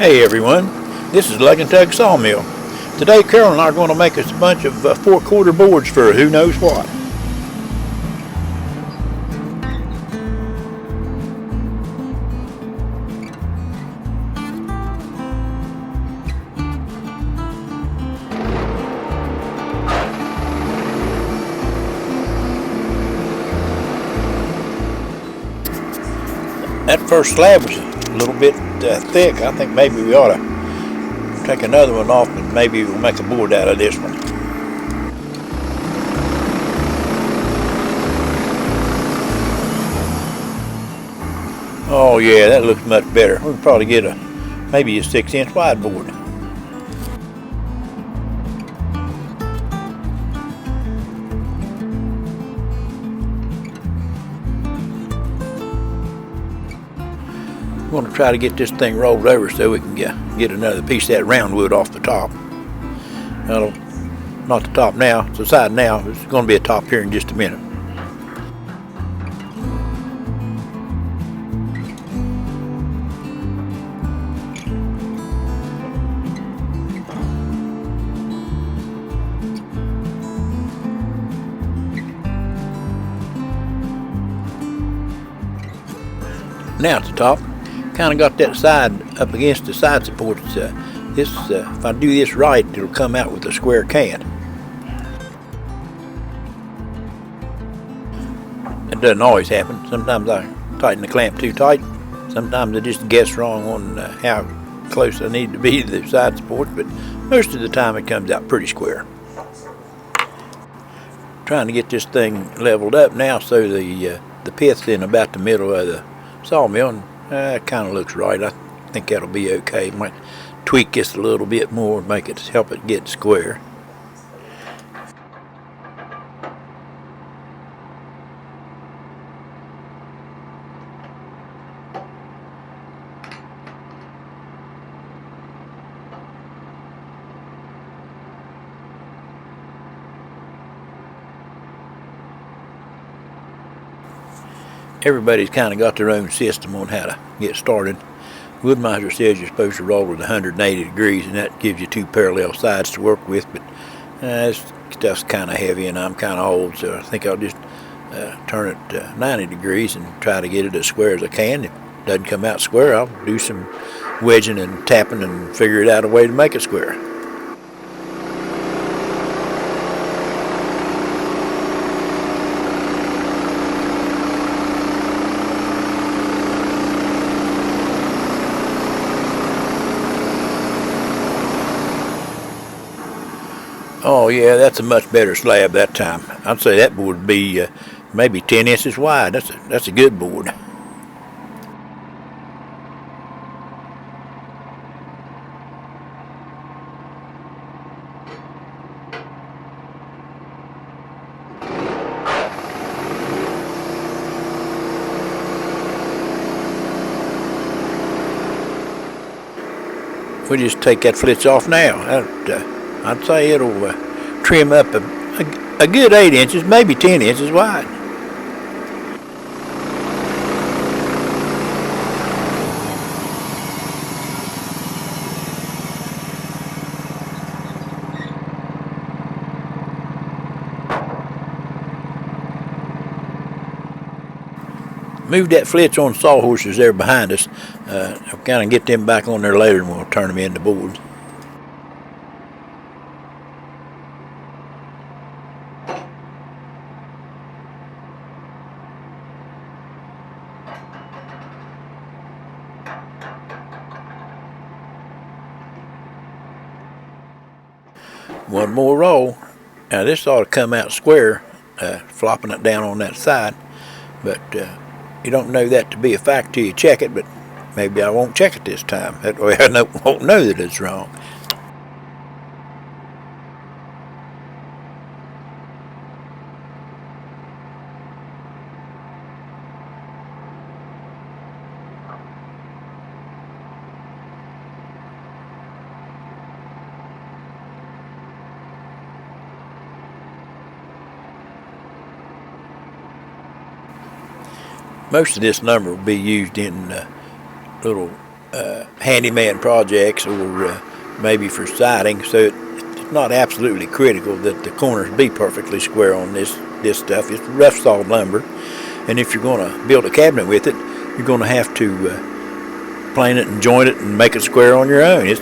Hey everyone, this is Lug&Tug Sawmill. Today Carol and I are going to make us a bunch of 4/4 boards for who knows what. That first slab was a little bit thick. I think maybe we ought to take another one off and maybe we'll make a board out of this one. Oh yeah, that looks much better. We can probably get maybe a 6-inch wide board. I'm going to try to get this thing rolled over so we can get another piece of that round wood off the top. Well, not the top now, it's the side now. There's going to be a top here in just a minute. Now at the top, kind of got that side up against the side supports. If I do this right, it'll come out with a square can. It doesn't always happen. Sometimes I tighten the clamp too tight. Sometimes I just guess wrong on how close I need to be to the side supports, but most of the time it comes out pretty square. Trying to get this thing leveled up now so the pith's in about the middle of the sawmill, and it kind of looks right. I think that'll be okay. Might tweak this a little bit more, help it get square. Everybody's kind of got their own system on how to get started. Woodmiser says you're supposed to roll at 180 degrees, and that gives you two parallel sides to work with, but this stuff's kind of heavy and I'm kind of old, so I think I'll just turn it 90 degrees and try to get it as square as I can. If it doesn't come out square, I'll do some wedging and tapping and figure it out a way to make it square. Oh yeah, that's a much better slab that time. I'd say that board would be maybe 10 inches wide. That's a good board. We just take that flitch off now. I'd say it'll trim up a good 8 inches, maybe 10 inches wide. Move that flitch on sawhorses there behind us. I'll kind of get them back on there later and we'll turn them into boards. One more roll. Now this ought to come out square, flopping it down on that side, but you don't know that to be a fact till you check it, but maybe I won't check it this time. That way I won't know that it's wrong. Most of this number will be used in little handyman projects or maybe for siding. So it's not absolutely critical that the corners be perfectly square on this stuff. It's rough sawed lumber, and if you're going to build a cabinet with it, you're going to have to plane it and joint it and make it square on your own. It's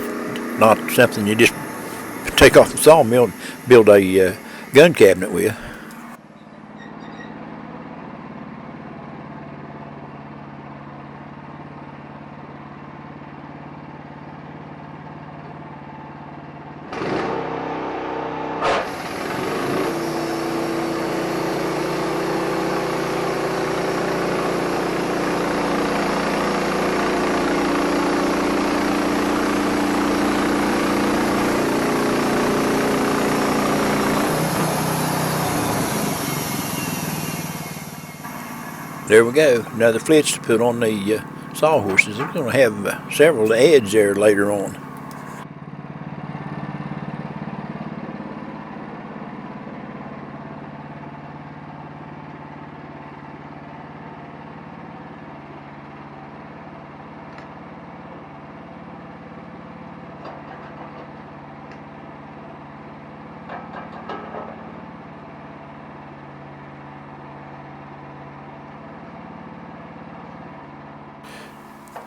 not something you just take off the sawmill and build a gun cabinet with. There we go, another flitch to put on the sawhorses. They're going to have several to edge there later on.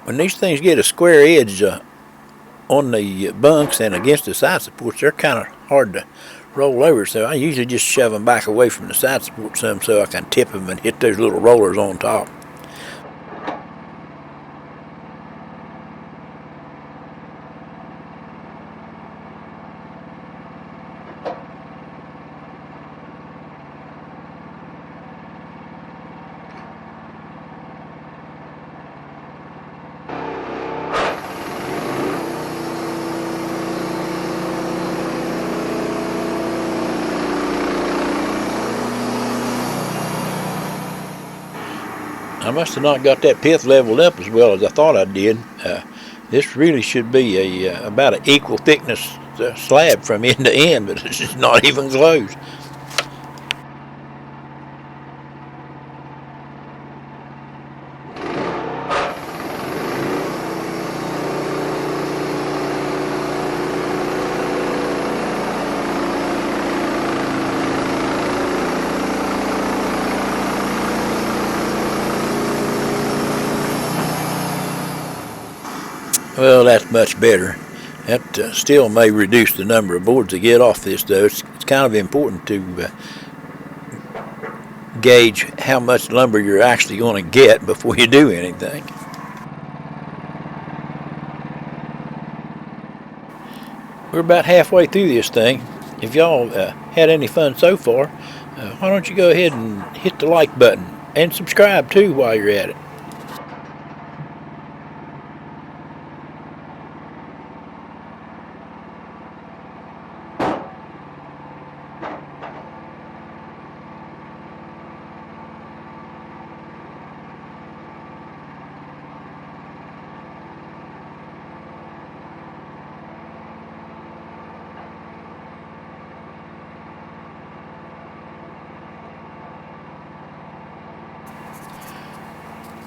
When these things get a square edge on the bunks and against the side supports, they're kind of hard to roll over. So I usually just shove them back away from the side support some so I can tip them and hit those little rollers on top. I must have not got that pith leveled up as well as I thought I did. This really should be about an equal thickness slab from end to end, but it's just not even close. Well, that's much better. That still may reduce the number of boards that get off this, though. It's kind of important to gauge how much lumber you're actually going to get before you do anything. We're about halfway through this thing. If y'all had any fun so far, why don't you go ahead and hit the like button and subscribe too while you're at it.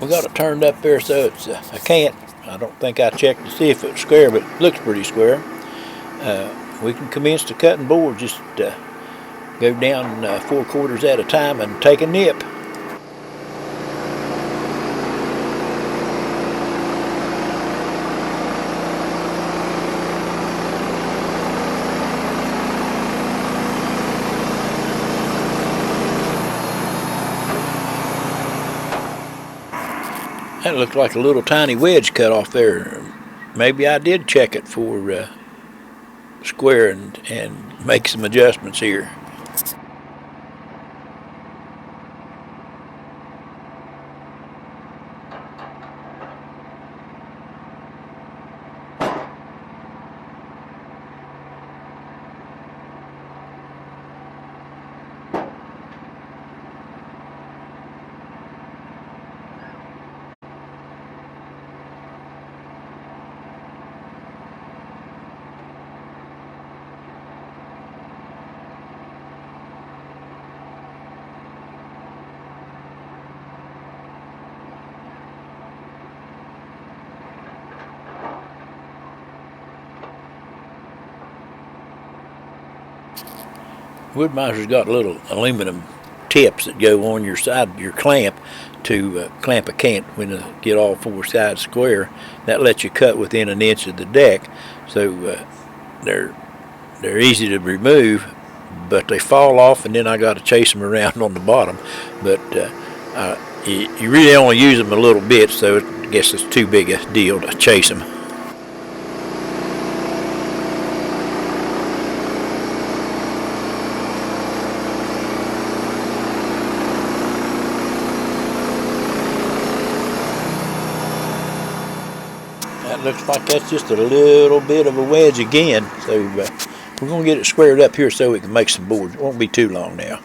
We got it turned up there so it's I don't think I checked to see if it was square, but it looks pretty square. We can commence to cutting boards. Just go down 4/4 at a time and take a nip. That looked like a little tiny wedge cut off there. Maybe I did check it for square and make some adjustments here. Wood-miser's got little aluminum tips that go on your side of your clamp to clamp a cant when you get all four sides square. That lets you cut within an inch of the deck, so they're easy to remove, but they fall off, and then I got to chase them around on the bottom. But you really only use them a little bit, so I guess it's too big a deal to chase them. That looks like that's just a little bit of a wedge again, so we're going to get it squared up here so we can make some boards. It won't be too long now.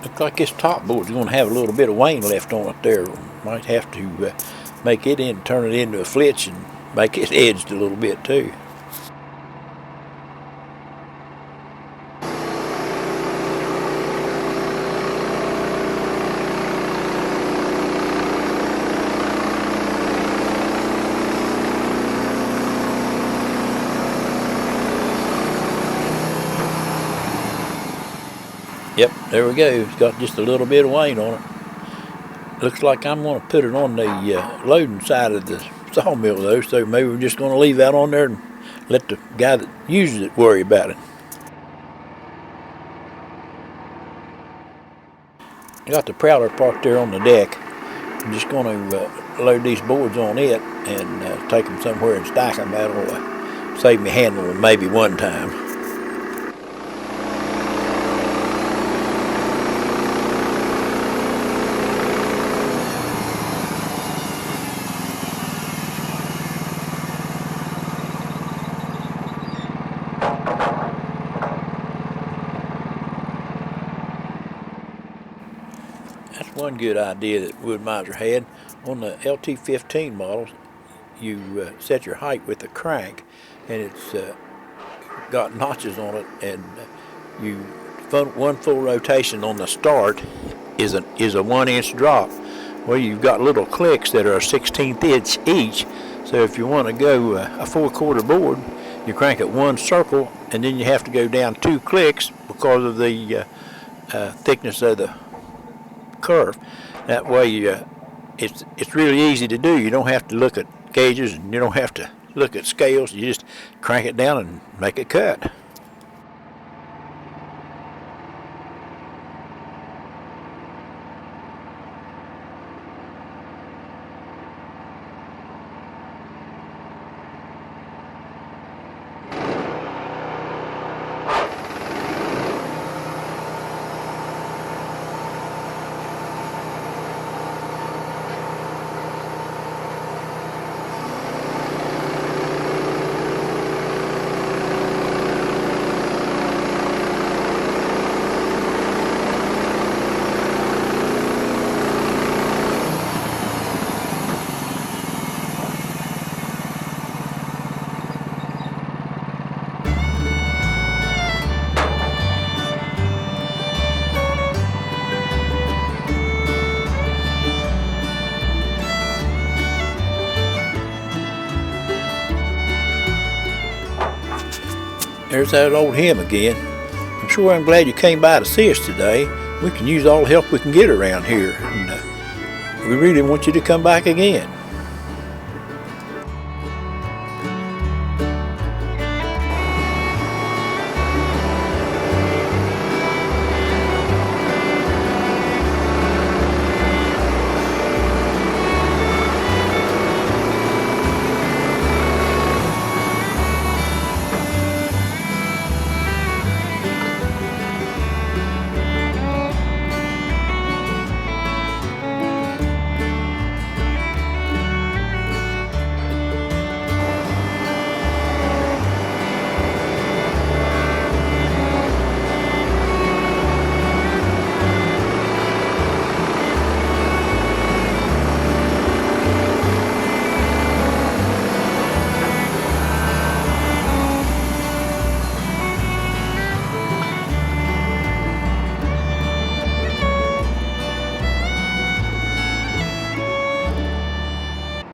Looks like this top board's going to have a little bit of wane left on it there. Might have to make it in, turn it into a flitch and make it edged a little bit too. Yep, there we go. It's got just a little bit of wane on it. Looks like I'm going to put it on the loading side of the sawmill though, so maybe we're just going to leave that on there and let the guy that uses it worry about it. I got the prowler parked there on the deck. I'm just going to load these boards on it and take them somewhere and stack them. That'll save me handling them maybe one time. That's one good idea that Wood-Mizer had. On the LT15 models, you set your height with a crank, and it's got notches on it, and one full rotation on the start is a 1 inch drop. Well, you've got little clicks that are a 1/16 inch each, so if you want to go a 4/4 board, you crank it one circle, and then you have to go down 2 clicks because of the thickness of the curve. That way it's really easy to do. You don't have to look at gauges, and you don't have to look at scales. You just crank it down and make it cut. There's that old hymn again. I'm glad you came by to see us today. We can use all the help we can get around here, and we really want you to come back again.